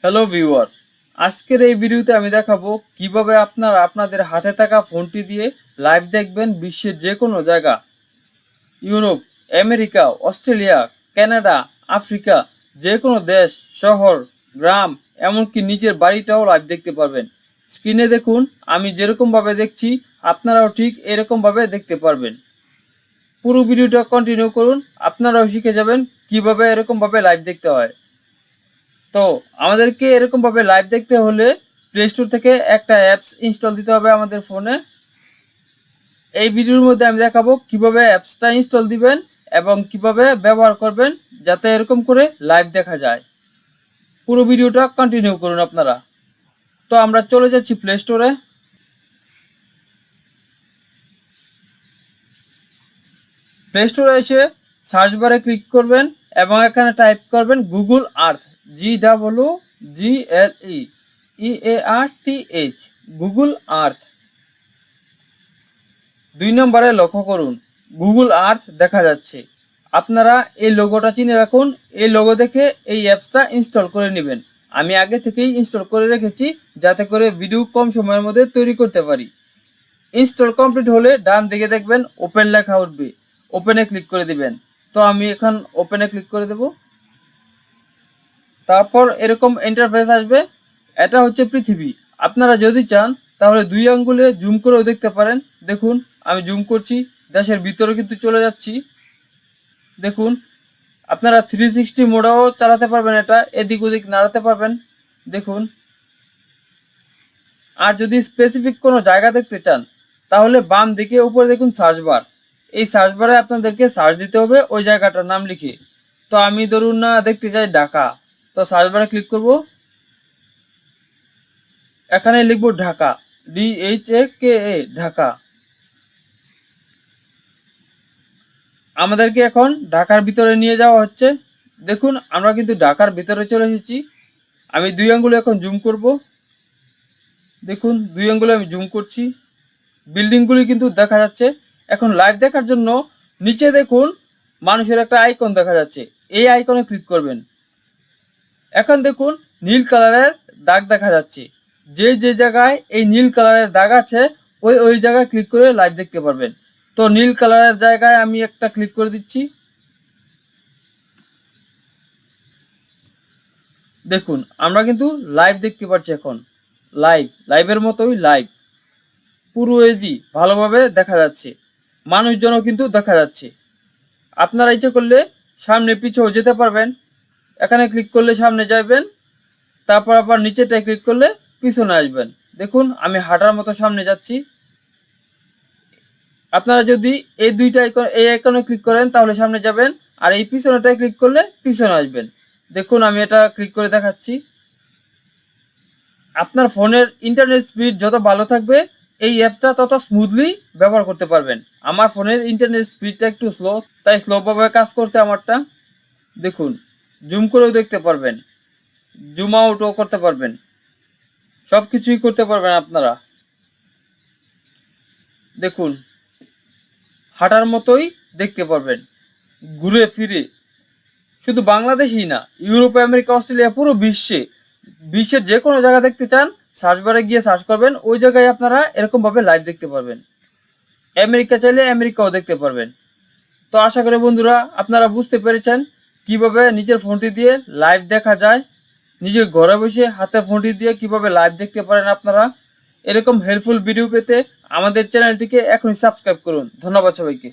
Hello viewers, আজকের এই ভিডিওতে আমি দেখাবো কিভাবে আপনারা আপনাদের হাতে থাকা ফোনটি দিয়ে লাইভ দেখবেন বিশ্বের যে কোনো জায়গা। Europe, America, Australia, Canada, Africa, যে কোনো দেশ, শহর, গ্রাম, এমনকি নিজের বাড়িটাও লাইভ দেখতে পারবেন। স্ক্রিনে দেখুন, আমি যেরকমভাবে দেখছি আপনারাও ঠিক এরকমভাবে দেখতে পারবেন। পুরো ভিডিওটা কন্টিনিউ করুন, আপনারাও শিখে যাবেন কিভাবে এরকমভাবে লাইভ দেখতে হয়। তো আমাদেরকে এরকমভাবে লাইভ দেখতে হলে প্লে স্টোর থেকে একটা অ্যাপস ইনস্টল দিতে হবে আমাদের ফোনে। এই ভিডিওর মধ্যে আমি দেখাবো কিভাবে অ্যাপসটা ইনস্টল দিবেন এবং কিভাবে ব্যবহার করবেন যাতে এরকম করে লাইভ দেখা যায়। পুরো ভিডিওটা কন্টিনিউ করুন আপনারা। তো আমরা চলে যাচ্ছি প্লে স্টোরে। প্লে স্টোরে এসে সার্চ বারে ক্লিক করবেন এবং এখানে টাইপ করবেন Google Earth, GWGLEEARTH, Google Earth. 2 নম্বরে লক্ষ্য করুন, গুগল আর্থ দেখা যাচ্ছে। আপনারা এই লোগোটা চিনে রাখুন, এই লোগো দেখে এই অ্যাপসটা ইনস্টল করে নেবেন। আমি আগে থেকেই ইনস্টল করে রেখেছি যাতে করে ভিডিও কম সময়ের মধ্যে তৈরি করতে পারি। ইনস্টল কমপ্লিট হলে ডান দিকে দেখবেন ওপেন লেখা উঠবে, ওপেনে ক্লিক করে দিবেন। তো আমি এখন ওপেনে ক্লিক করে দেব। তারপর এরকম ইন্টারফেস আসবে। এটা হচ্ছে পৃথিবী। আপনারা যদি চান তাহলে 2 আঙ্গুলে জুম করেও দেখতে পারেন। দেখুন আমি জুম করছি, দেশের ভিতরে কিন্তু চলে যাচ্ছি। দেখুন আপনারা 360 মোডেও চালাতে পারবেন, এটা এদিক ওদিক নাড়াতে পারবেন। দেখুন, আর যদি স্পেসিফিক কোনো জায়গা দেখতে চান তাহলে বাম দিকে উপরে দেখুন সার্চ বার। এই সার্চ বারে আপনাদেরকে সার্চ দিতে হবে ওই জায়গাটার নাম লিখে। তো আমি ধরুন না দেখতে চাই ঢাকা, তো সার্চ বারে ক্লিক করব, এখানে লিখব ঢাকা, DHAKA, ঢাকা। আমাদেরকে এখন ঢাকার ভিতরে নিয়ে যাওয়া হচ্ছে। দেখুন আমরা কিন্তু ঢাকার ভিতরে চলে এসেছি। আমি 2 আঙ্গুলে এখন জুম করব। দেখুন 2 আঙ্গুলে আমি জুম করছি, বিল্ডিংগুলি কিন্তু দেখা যাচ্ছে। এখন লাইভ দেখার জন্য নিচে দেখুন মানুষের একটা আইকন দেখা যাচ্ছে, এই আইকনে ক্লিক করবেন। এখন দেখুন নীল কালারের দাগ দেখা যাচ্ছে। যে যে জায়গায় এই নীল কালারের দাগ আছে ওই জায়গায় ক্লিক করে লাইভ দেখতে পারবেন। তো নীল কালারের জায়গায় আমি একটা ক্লিক করে দিচ্ছি। দেখুন আমরা কিন্তু লাইভ দেখতে পাচ্ছি এখন। লাইভের মতোই লাইভ, পুরো এইচডি ভালোভাবে দেখা যাচ্ছে, মানুষজনও কিন্তু দেখা যাচ্ছে। আপনারা ইচ্ছে করলে সামনে পিছেও যেতে পারবেন। এখানে ক্লিক করলে সামনে যাবেন, তারপর আবার নিচেটায় ক্লিক করলে পিছনে আসবেন। দেখুন আমি হাঁটার মতো সামনে যাচ্ছি। আপনারা যদি এই দুইটা আইকন, এই আইকনে ক্লিক করেন তাহলে সামনে যাবেন, আর এই পিছনেটায় ক্লিক করলে পিছনে আসবেন। দেখুন আমি এটা ক্লিক করে দেখাচ্ছি। আপনার ফোনের ইন্টারনেট স্পিড যত ভালো থাকবে এই অ্যাপসটা তত স্মুথলি ব্যবহার করতে পারবেন। আমার ফোনের ইন্টারনেট স্পিডটা একটু স্লো, তাই স্লোভাবে কাজ করছে আমারটা। দেখুন জুম করেও দেখতে পারবেন, জুম আউটও করতে পারবেন, সব কিছুই করতে পারবেন আপনারা। দেখুন হাঁটার মতোই দেখতে পারবেন ঘুরে ফিরে। শুধু বাংলাদেশেই না, ইউরোপ, আমেরিকা, অস্ট্রেলিয়া, পুরো বিশ্বের যে কোনো জায়গা দেখতে চান সার্চ বারে গিয়ে সার্চ করবেন, ওই জায়গায় আপনারা এরকমভাবে লাইভ দেখতে পারবেন। আমেরিকা চাইলে আমেরিকাও দেখতে পারবেন। তো আশা করি বন্ধুরা আপনারা বুঝতে পেরেছেন কিভাবে নিজের ফোনটি দিয়ে লাইভ দেখা যায়। নিজের ঘরে বসে হাতের ফোনটি দিয়ে কিভাবে লাইভ দেখতে পারেন আপনারা। এরকম হেল্পফুল ভিডিও পেতে আমাদের চ্যানেলটিকে এখনই সাবস্ক্রাইব করুন। ধন্যবাদ সবাইকে।